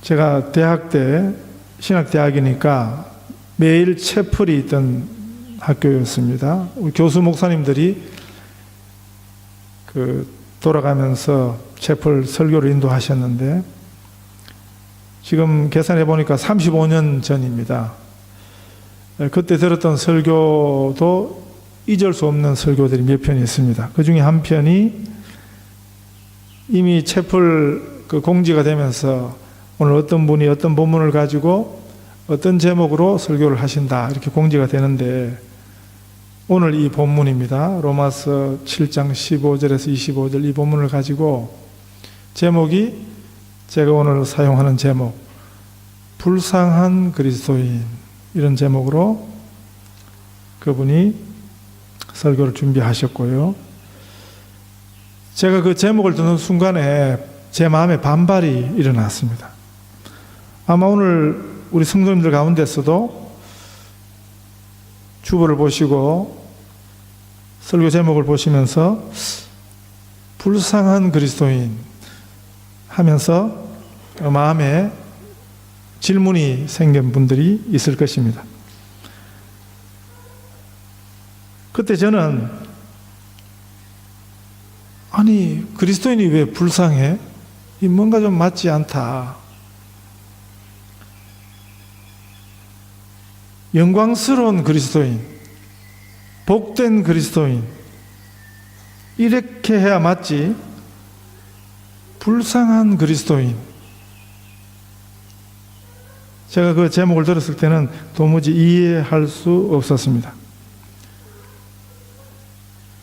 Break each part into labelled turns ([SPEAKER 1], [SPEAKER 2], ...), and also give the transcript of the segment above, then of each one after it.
[SPEAKER 1] 제가 대학 때, 신학대학이니까 매일 채플이 있던 학교였습니다. 우리 교수 목사님들이 돌아가면서 채플 설교를 인도하셨는데, 지금 계산해 보니까 35년 전입니다. 그때 들었던 설교도 잊을 수 없는 설교들이 몇 편이 있습니다. 그 중에 한 편이 이미 채플 공지가 되면서 오늘 어떤 분이 어떤 본문을 가지고 어떤 제목으로 설교를 하신다 이렇게 공지가 되는데, 오늘 이 본문입니다. 로마서 7장 15절에서 25절 이 본문을 가지고 제목이 제가 오늘 사용하는 제목, 불쌍한 그리스도인, 이런 제목으로 그분이 설교를 준비하셨고요. 제가 그 제목을 듣는 순간에 제 마음에 반발이 일어났습니다. 아마 오늘 우리 성도님들 가운데서도 주보를 보시고 설교 제목을 보시면서 불쌍한 그리스도인 하면서 마음에 질문이 생긴 분들이 있을 것입니다. 그때 저는 아니 그리스도인이 왜 불쌍해? 이 뭔가 좀 맞지 않다. 영광스러운 그리스도인, 복된 그리스도인, 이렇게 해야 맞지. 불쌍한 그리스도인. 제가 그 제목을 들었을 때는 도무지 이해할 수 없었습니다.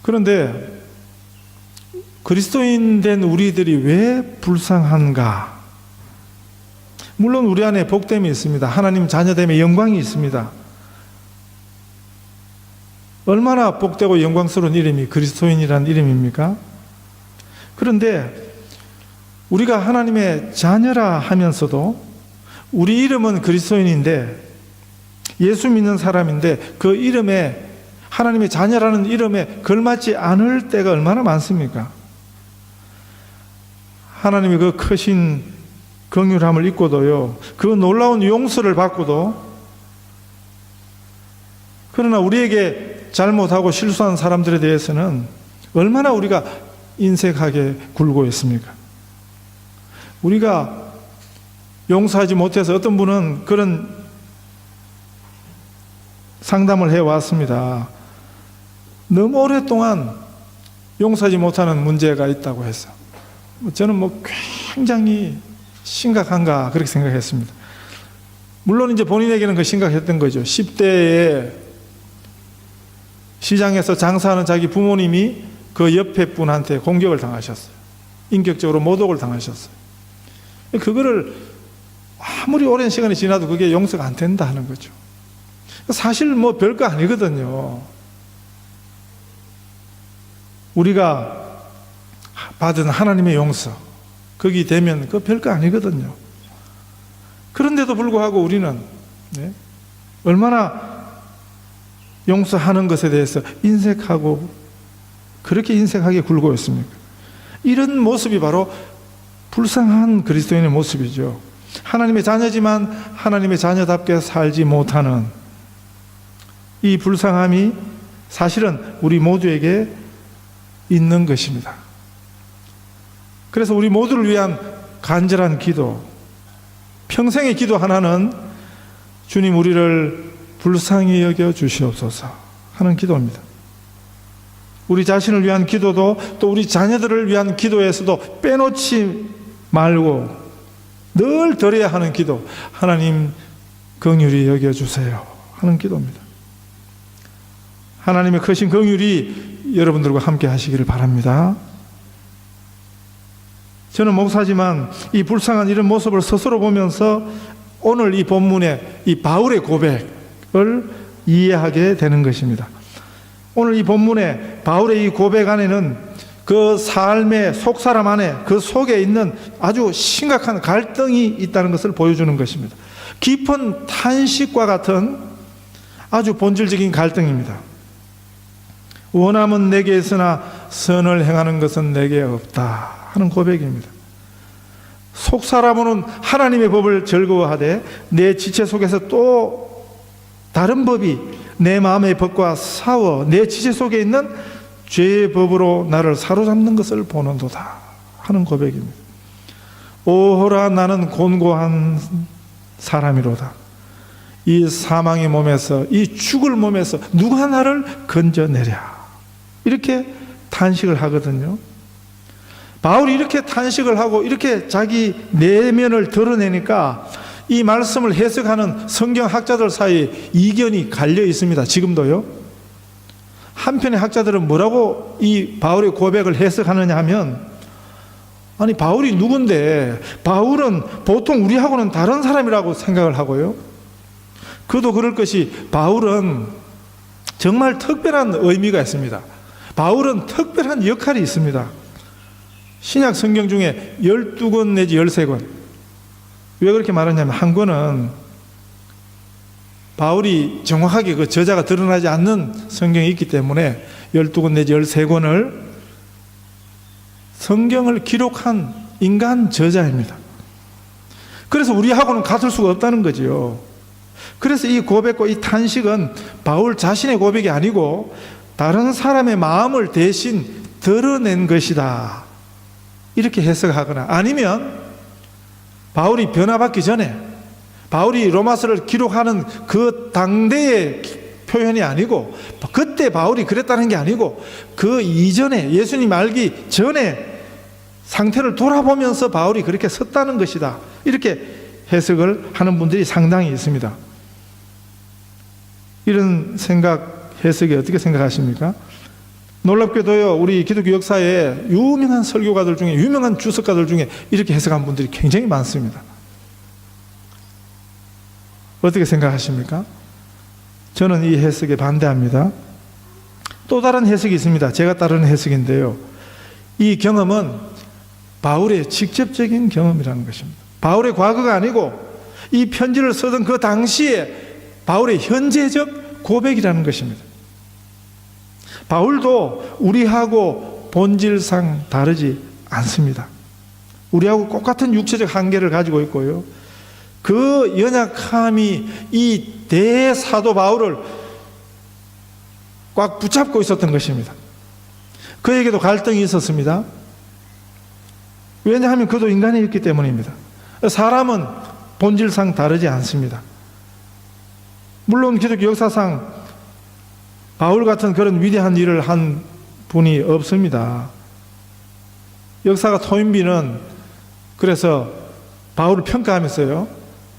[SPEAKER 1] 그런데 그리스도인 된 우리들이 왜 불쌍한가? 물론 우리 안에 복됨이 있습니다. 하나님 자녀됨의 영광이 있습니다. 얼마나 복되고 영광스러운 이름이 그리스도인이라는 이름입니까? 그런데 우리가 하나님의 자녀라 하면서도 우리 이름은 그리스도인인데, 예수 믿는 사람인데 그 이름에, 하나님의 자녀라는 이름에 걸맞지 않을 때가 얼마나 많습니까? 하나님의 그 크신 긍휼함을 잊고도요, 그 놀라운 용서를 받고도, 그러나 우리에게 잘못하고 실수한 사람들에 대해서는 얼마나 우리가 인색하게 굴고 있습니까? 우리가 용서하지 못해서 어떤 분은 그런 상담을 해왔습니다. 너무 오랫동안 용서하지 못하는 문제가 있다고 해서 저는 굉장히 심각한가 그렇게 생각했습니다. 물론 이제 본인에게는 그 심각했던 거죠. 10대에 시장에서 장사하는 자기 부모님이 그 옆에 분한테 공격을 당하셨어요. 인격적으로 모독을 당하셨어요. 그거를 아무리 오랜 시간이 지나도 그게 용서가 안 된다 하는 거죠. 사실 별거 아니거든요. 우리가 받은 하나님의 용서, 거기 되면 그거 별거 아니거든요. 그런데도 불구하고 우리는 얼마나 용서하는 것에 대해서 인색하고 그렇게 인색하게 굴고 있습니까? 이런 모습이 바로 불쌍한 그리스도인의 모습이죠. 하나님의 자녀지만 하나님의 자녀답게 살지 못하는 이 불쌍함이 사실은 우리 모두에게 있는 것입니다. 그래서 우리 모두를 위한 간절한 기도, 평생의 기도 하나는 주님 우리를 불쌍히 여겨 주시옵소서 하는 기도입니다. 우리 자신을 위한 기도도 또 우리 자녀들을 위한 기도에서도 빼놓지 말고 늘 드려야 하는 기도, 하나님 긍휼히 여겨주세요 하는 기도입니다. 하나님의 크신 긍휼이 여러분들과 함께 하시기를 바랍니다. 저는 목사지만 이 불쌍한 이런 모습을 스스로 보면서 오늘 이 본문의 이 바울의 고백을 이해하게 되는 것입니다. 오늘 이 본문의 바울의 이 고백 안에는 그 삶의 속사람 안에 그 속에 있는 아주 심각한 갈등이 있다는 것을 보여주는 것입니다. 깊은 탄식과 같은 아주 본질적인 갈등입니다. 원함은 내게 있으나 선을 행하는 것은 내게 없다 하는 고백입니다. 속 사람은 하나님의 법을 즐거워하되 내 지체 속에서 또 다른 법이 내 마음의 법과 싸워 내 지체 속에 있는 죄의 법으로 나를 사로잡는 것을 보는도다 하는 고백입니다. 오호라 나는 곤고한 사람이로다. 이 사망의 몸에서, 이 죽을 몸에서 누가 나를 건져내랴. 이렇게 탄식을 하거든요. 바울이 이렇게 탄식을 하고 이렇게 자기 내면을 드러내니까 이 말씀을 해석하는 성경학자들 사이에 이견이 갈려 있습니다. 지금도요. 한편의 학자들은 뭐라고 이 바울의 고백을 해석하느냐 하면, 아니 바울이 누군데, 바울은 보통 우리하고는 다른 사람이라고 생각을 하고요. 그도 그럴 것이 바울은 정말 특별한 의미가 있습니다. 바울은 특별한 역할이 있습니다. 신약 성경 중에 12권 내지 13권. 왜 그렇게 말하냐면, 한 권은 바울이 정확하게 그 저자가 드러나지 않는 성경이 있기 때문에 12권 내지 13권을 성경을 기록한 인간 저자입니다. 그래서 우리하고는 같을 수가 없다는 거지요. 그래서 이 고백과 이 탄식은 바울 자신의 고백이 아니고 다른 사람의 마음을 대신 드러낸 것이다. 이렇게 해석하거나, 아니면 바울이 변화받기 전에, 바울이 로마서를 기록하는 그 당대의 표현이 아니고, 그때 바울이 그랬다는 게 아니고 그 이전에, 예수님 알기 전에 상태를 돌아보면서 바울이 그렇게 섰다는 것이다. 이렇게 해석을 하는 분들이 상당히 있습니다. 이런 생각, 해석이 어떻게 생각하십니까? 놀랍게도요, 우리 기독교 역사에 유명한 설교가들 중에, 유명한 주석가들 중에 이렇게 해석한 분들이 굉장히 많습니다. 어떻게 생각하십니까? 저는 이 해석에 반대합니다. 또 다른 해석이 있습니다. 제가 따르는 해석인데요, 이 경험은 바울의 직접적인 경험이라는 것입니다. 바울의 과거가 아니고 이 편지를 쓰던 그 당시에 바울의 현재적 고백이라는 것입니다. 바울도 우리하고 본질상 다르지 않습니다. 우리하고 똑같은 육체적 한계를 가지고 있고요, 그 연약함이 이 대사도 바울을 꽉 붙잡고 있었던 것입니다. 그에게도 갈등이 있었습니다. 왜냐하면 그도 인간이었기 때문입니다. 사람은 본질상 다르지 않습니다. 물론 기독교 역사상 바울 같은 그런 위대한 일을 한 분이 없습니다. 역사가 토인비는 그래서 바울을 평가하면서요,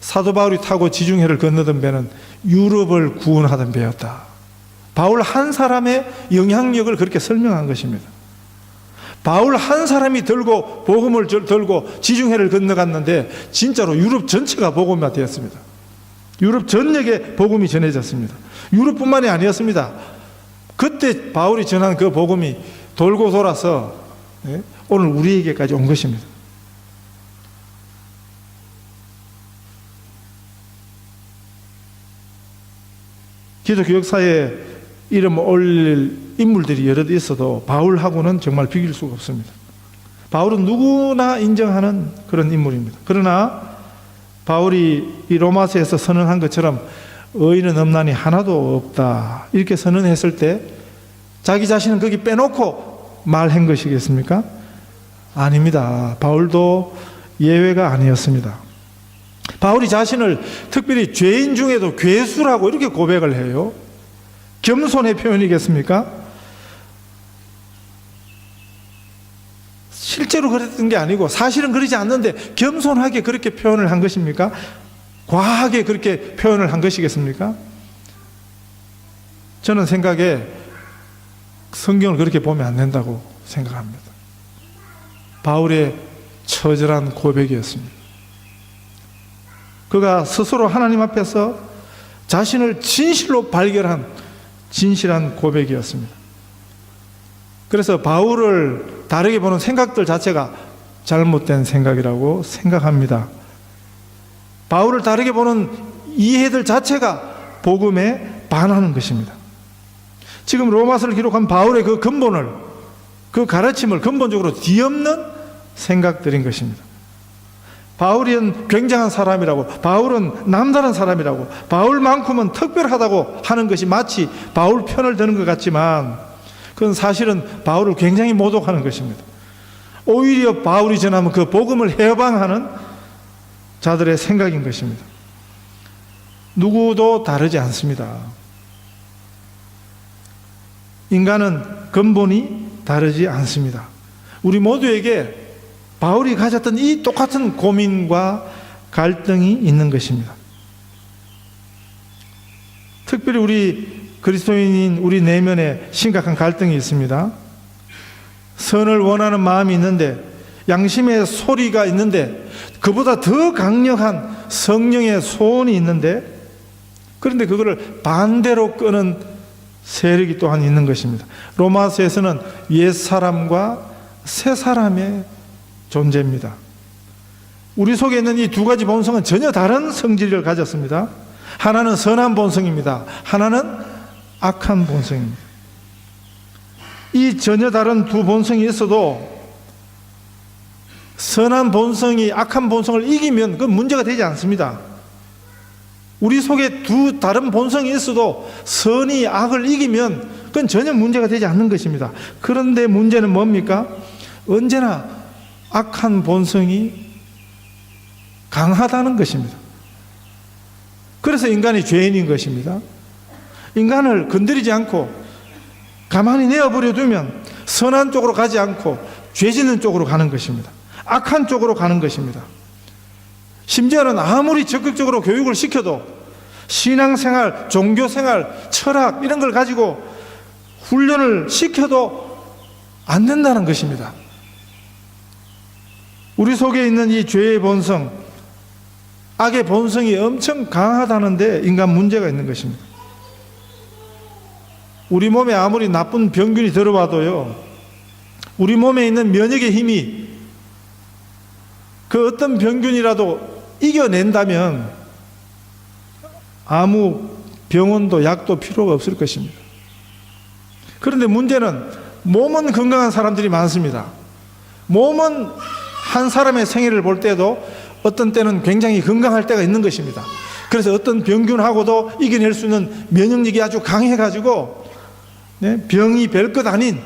[SPEAKER 1] 사도 바울이 타고 지중해를 건너던 배는 유럽을 구원하던 배였다. 바울 한 사람의 영향력을 그렇게 설명한 것입니다. 바울 한 사람이 들고 복음을 들고 지중해를 건너갔는데 진짜로 유럽 전체가 복음화 되었습니다. 유럽 전역에 복음이 전해졌습니다. 유럽뿐만이 아니었습니다. 그때 바울이 전한 그 복음이 돌고 돌아서 오늘 우리에게까지 온 것입니다. 기독교 역사에 이름 올릴 인물들이 여럿 있어도 바울하고는 정말 비길 수가 없습니다. 바울은 누구나 인정하는 그런 인물입니다. 그러나 바울이 이 로마서에서 선언한 것처럼 의인은 없나니 하나도 없다, 이렇게 선언했을 때 자기 자신은 거기 빼놓고 말한 것이겠습니까? 아닙니다. 바울도 예외가 아니었습니다. 바울이 자신을 특별히 죄인 중에도 괴수라고 이렇게 고백을 해요. 겸손의 표현이겠습니까? 실제로 그랬던 게 아니고 사실은 그러지 않는데 겸손하게 그렇게 표현을 한 것입니까? 과하게 그렇게 표현을 한 것이겠습니까? 저는 생각에 성경을 그렇게 보면 안 된다고 생각합니다. 바울의 처절한 고백이었습니다. 그가 스스로 하나님 앞에서 자신을 진실로 발견한 진실한 고백이었습니다. 그래서 바울을 다르게 보는 생각들 자체가 잘못된 생각이라고 생각합니다. 바울을 다르게 보는 이해들 자체가 복음에 반하는 것입니다. 지금 로마서를 기록한 바울의 그 근본을, 그 가르침을 근본적으로 뒤엎는 생각들인 것입니다. 바울은 굉장한 사람이라고, 바울은 남다른 사람이라고, 바울만큼은 특별하다고 하는 것이 마치 바울 편을 드는 것 같지만 그건 사실은 바울을 굉장히 모독하는 것입니다. 오히려 바울이 전하면 그 복음을 해방하는 자들의 생각인 것입니다. 누구도 다르지 않습니다. 인간은 근본이 다르지 않습니다. 우리 모두에게 바울이 가졌던 이 똑같은 고민과 갈등이 있는 것입니다. 특별히 우리 그리스도인인 우리 내면에 심각한 갈등이 있습니다. 선을 원하는 마음이 있는데, 양심의 소리가 있는데, 그보다 더 강력한 성령의 소원이 있는데, 그런데 그거를 반대로 끄는 세력이 또한 있는 것입니다. 로마서에서는 옛사람과 새사람의 존재입니다. 우리 속에 있는 이 두 가지 본성은 전혀 다른 성질을 가졌습니다. 하나는 선한 본성입니다. 하나는 악한 본성입니다. 이 전혀 다른 두 본성이 있어도 선한 본성이 악한 본성을 이기면 그건 문제가 되지 않습니다. 우리 속에 두 다른 본성이 있어도 선이 악을 이기면 그건 전혀 문제가 되지 않는 것입니다. 그런데 문제는 뭡니까? 언제나 악한 본성이 강하다는 것입니다. 그래서 인간이 죄인인 것입니다. 인간을 건드리지 않고 가만히 내어버려 두면 선한 쪽으로 가지 않고 죄 짓는 쪽으로 가는 것입니다. 악한 쪽으로 가는 것입니다. 심지어는 아무리 적극적으로 교육을 시켜도 신앙생활, 종교생활, 철학 이런 걸 가지고 훈련을 시켜도 안 된다는 것입니다. 우리 속에 있는 이 죄의 본성, 악의 본성이 엄청 강하다는데 인간 문제가 있는 것입니다. 우리 몸에 아무리 나쁜 병균이 들어와도요, 우리 몸에 있는 면역의 힘이 그 어떤 병균이라도 이겨낸다면 아무 병원도 약도 필요가 없을 것입니다. 그런데 문제는 몸은 건강한 사람들이 많습니다. 몸은 한 사람의 생애를 볼 때도 어떤 때는 굉장히 건강할 때가 있는 것입니다. 그래서 어떤 병균하고도 이겨낼 수 있는 면역력이 아주 강해가지고 병이 별것 아닌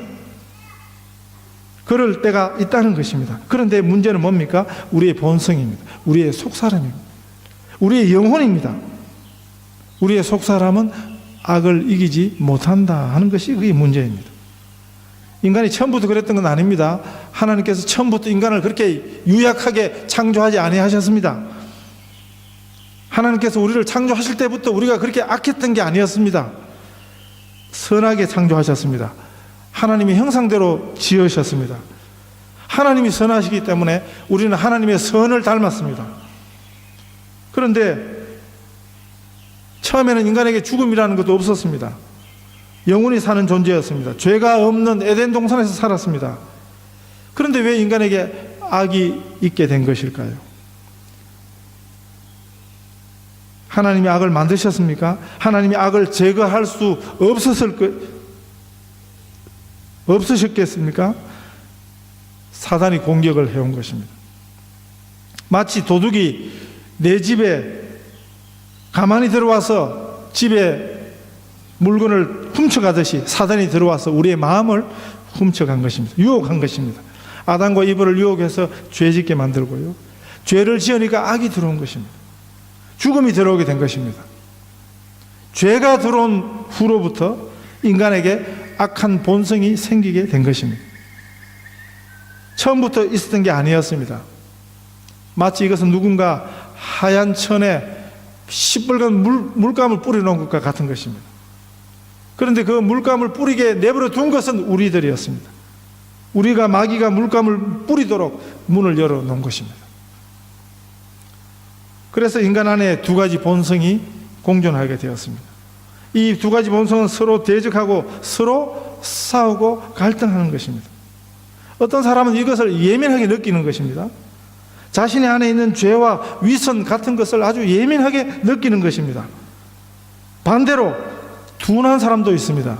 [SPEAKER 1] 그럴 때가 있다는 것입니다. 그런데 문제는 뭡니까? 우리의 본성입니다. 우리의 속사람입니다. 우리의 영혼입니다. 우리의 속사람은 악을 이기지 못한다 하는 것이 그게 문제입니다. 인간이 처음부터 그랬던 건 아닙니다. 하나님께서 처음부터 인간을 그렇게 유약하게 창조하지 아니하셨습니다. 하나님께서 우리를 창조하실 때부터 우리가 그렇게 악했던 게 아니었습니다. 선하게 창조하셨습니다. 하나님의 형상대로 지으셨습니다. 하나님이 선하시기 때문에 우리는 하나님의 선을 닮았습니다. 그런데 처음에는 인간에게 죽음이라는 것도 없었습니다. 영원히 사는 존재였습니다. 죄가 없는 에덴 동산에서 살았습니다. 그런데 왜 인간에게 악이 있게 된 것일까요? 하나님이 악을 만드셨습니까? 하나님이 악을 제거할 수 없으셨겠습니까? 사단이 공격을 해온 것입니다. 마치 도둑이 내 집에 가만히 들어와서 집에 물건을 훔쳐가듯이 사단이 들어와서 우리의 마음을 훔쳐간 것입니다. 유혹한 것입니다. 아담과 이브를 유혹해서 죄짓게 만들고요. 죄를 지으니까 악이 들어온 것입니다. 죽음이 들어오게 된 것입니다. 죄가 들어온 후로부터 인간에게 악한 본성이 생기게 된 것입니다. 처음부터 있었던 게 아니었습니다. 마치 이것은 누군가 하얀 천에 시뻘건 물감을 뿌려놓은 것과 같은 것입니다. 그런데 그 물감을 뿌리게 내버려 둔 것은 우리들이었습니다. 우리가 마귀가 물감을 뿌리도록 문을 열어놓은 것입니다. 그래서 인간 안에 두 가지 본성이 공존하게 되었습니다. 이 두 가지 본성은 서로 대적하고 서로 싸우고 갈등하는 것입니다. 어떤 사람은 이것을 예민하게 느끼는 것입니다. 자신의 안에 있는 죄와 위선 같은 것을 아주 예민하게 느끼는 것입니다. 반대로 둔한 사람도 있습니다.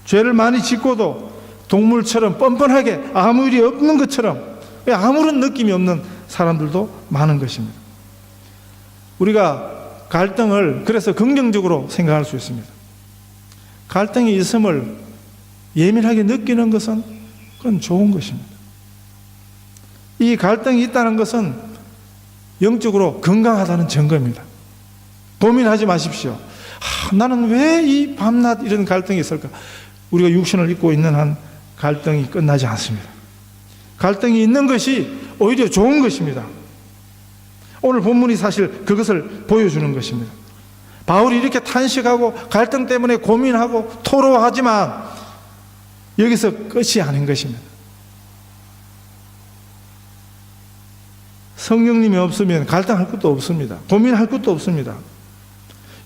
[SPEAKER 1] 죄를 많이 짓고도 동물처럼 뻔뻔하게 아무 일이 없는 것처럼 아무런 느낌이 없는 사람들도 많은 것입니다. 우리가 갈등을 그래서 긍정적으로 생각할 수 있습니다. 갈등이 있음을 예민하게 느끼는 것은 그건 좋은 것입니다. 이 갈등이 있다는 것은 영적으로 건강하다는 증거입니다. 고민하지 마십시오. 나는 왜 이 밤낮 이런 갈등이 있을까? 우리가 육신을 입고 있는 한 갈등이 끝나지 않습니다. 갈등이 있는 것이 오히려 좋은 것입니다. 오늘 본문이 사실 그것을 보여주는 것입니다. 바울이 이렇게 탄식하고 갈등 때문에 고민하고 토로하지만 여기서 끝이 아닌 것입니다. 성령님이 없으면 갈등할 것도 없습니다. 고민할 것도 없습니다.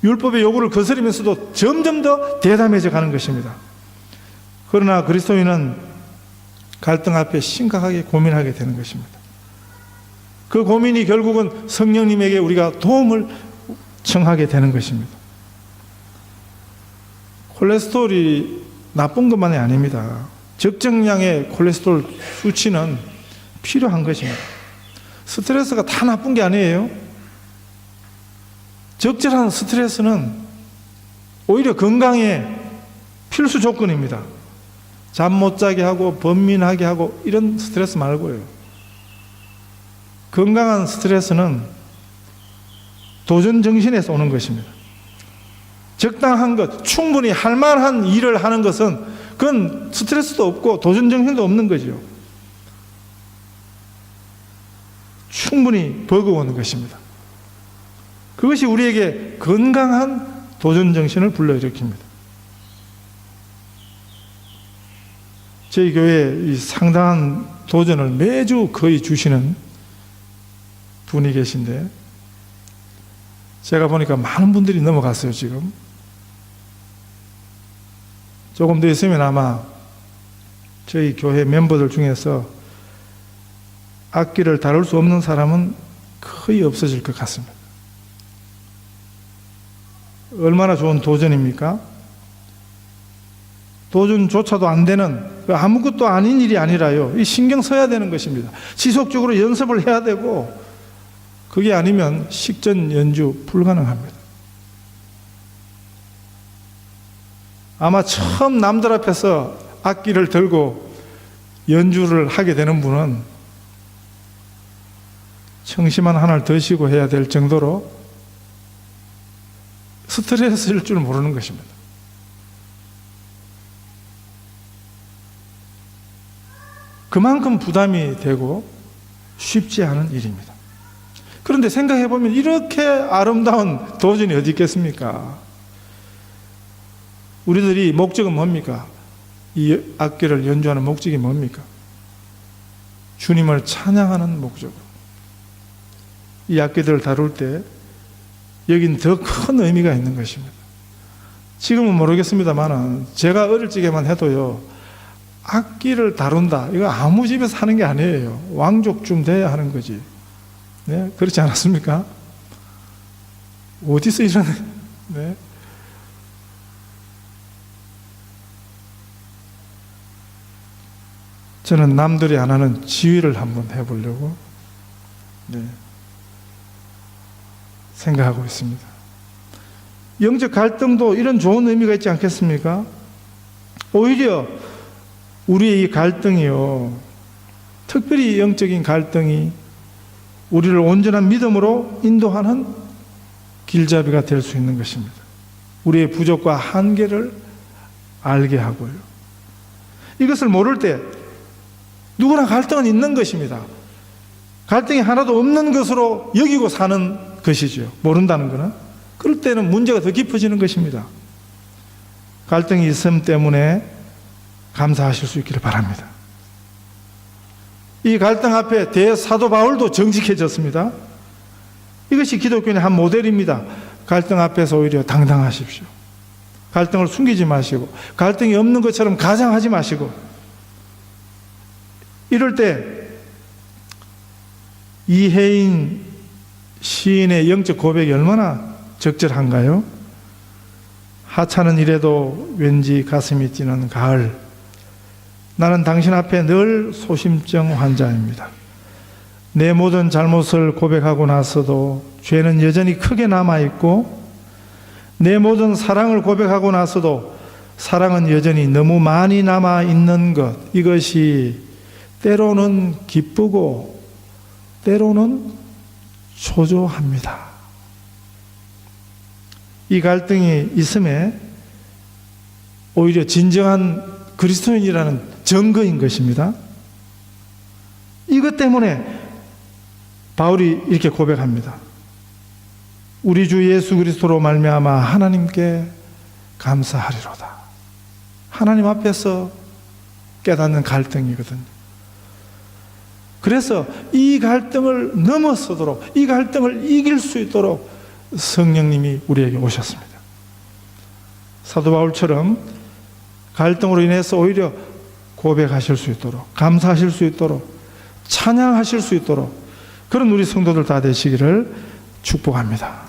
[SPEAKER 1] 율법의 요구를 거스르면서도 점점 더 대담해져 가는 것입니다. 그러나 그리스도인은 갈등 앞에 심각하게 고민하게 되는 것입니다. 그 고민이 결국은 성령님에게 우리가 도움을 청하게 되는 것입니다. 콜레스테롤이 나쁜 것만이 아닙니다. 적정량의 콜레스테롤 수치는 필요한 것입니다. 스트레스가 다 나쁜 게 아니에요. 적절한 스트레스는 오히려 건강에 필수 조건입니다. 잠 못 자게 하고 번민하게 하고 이런 스트레스 말고요. 건강한 스트레스는 도전 정신에서 오는 것입니다. 적당한 것, 충분히 할 만한 일을 하는 것은 그건 스트레스도 없고 도전 정신도 없는 거죠. 충분히 버거워하는 것입니다. 그것이 우리에게 건강한 도전 정신을 불러일으킵니다. 저희 교회에 이 상당한 도전을 매주 거의 주시는 분이 계신데 제가 보니까 많은 분들이 넘어갔어요. 지금 조금 더 있으면 아마 저희 교회 멤버들 중에서 악기를 다룰 수 없는 사람은 거의 없어질 것 같습니다. 얼마나 좋은 도전입니까? 도전조차도 안 되는 아무것도 아닌 일이 아니라요. 이 신경 써야 되는 것입니다. 지속적으로 연습을 해야 되고 그게 아니면 식전 연주 불가능합니다. 아마 처음 남들 앞에서 악기를 들고 연주를 하게 되는 분은 청심환 하나를 드시고 해야 될 정도로 스트레스일 줄 모르는 것입니다. 그만큼 부담이 되고 쉽지 않은 일입니다. 그런데 생각해 보면 이렇게 아름다운 도전이 어디 있겠습니까? 우리들이 목적은 뭡니까? 이 악기를 연주하는 목적이 뭡니까? 주님을 찬양하는 목적으로. 이 악기들을 다룰 때 여긴 더 큰 의미가 있는 것입니다. 지금은 모르겠습니다만 제가 어릴 적에만 해도요, 악기를 다룬다, 이거 아무 집에서 하는 게 아니에요. 왕족쯤 돼야 하는 거지. 네? 그렇지 않았습니까? 어디서 이런, 네? 저는 남들이 안 하는 지휘를 한번 해보려고 생각하고 있습니다. 영적 갈등도 이런 좋은 의미가 있지 않겠습니까? 오히려 우리의 이 갈등이요, 특별히 영적인 갈등이 우리를 온전한 믿음으로 인도하는 길잡이가 될 수 있는 것입니다. 우리의 부족과 한계를 알게 하고요. 이것을 모를 때 누구나 갈등은 있는 것입니다. 갈등이 하나도 없는 것으로 여기고 사는 것이죠. 모른다는 것은. 그럴 때는 문제가 더 깊어지는 것입니다. 갈등이 있음 때문에 감사하실 수 있기를 바랍니다. 이 갈등 앞에 대사도 바울도 정직해졌습니다. 이것이 기독교인의 한 모델입니다. 갈등 앞에서 오히려 당당하십시오. 갈등을 숨기지 마시고 갈등이 없는 것처럼 가장하지 마시고, 이럴 때 이혜인 시인의 영적 고백이 얼마나 적절한가요? 하찮은 일에도 왠지 가슴이 뛰는 가을, 나는 당신 앞에 늘 소심증 환자입니다. 내 모든 잘못을 고백하고 나서도 죄는 여전히 크게 남아있고, 내 모든 사랑을 고백하고 나서도 사랑은 여전히 너무 많이 남아있는 것, 이것이 때로는 기쁘고 때로는 초조합니다. 이 갈등이 있음에 오히려 진정한 그리스도인이라는 증거인 것입니다. 이것 때문에 바울이 이렇게 고백합니다. 우리 주 예수 그리스도로 말미암아 하나님께 감사하리로다. 하나님 앞에서 깨닫는 갈등이거든요. 그래서 이 갈등을 넘어서도록, 이 갈등을 이길 수 있도록 성령님이 우리에게 오셨습니다. 사도 바울처럼 갈등으로 인해서 오히려 고백하실 수 있도록, 감사하실 수 있도록, 찬양하실 수 있도록 그런 우리 성도들 다 되시기를 축복합니다.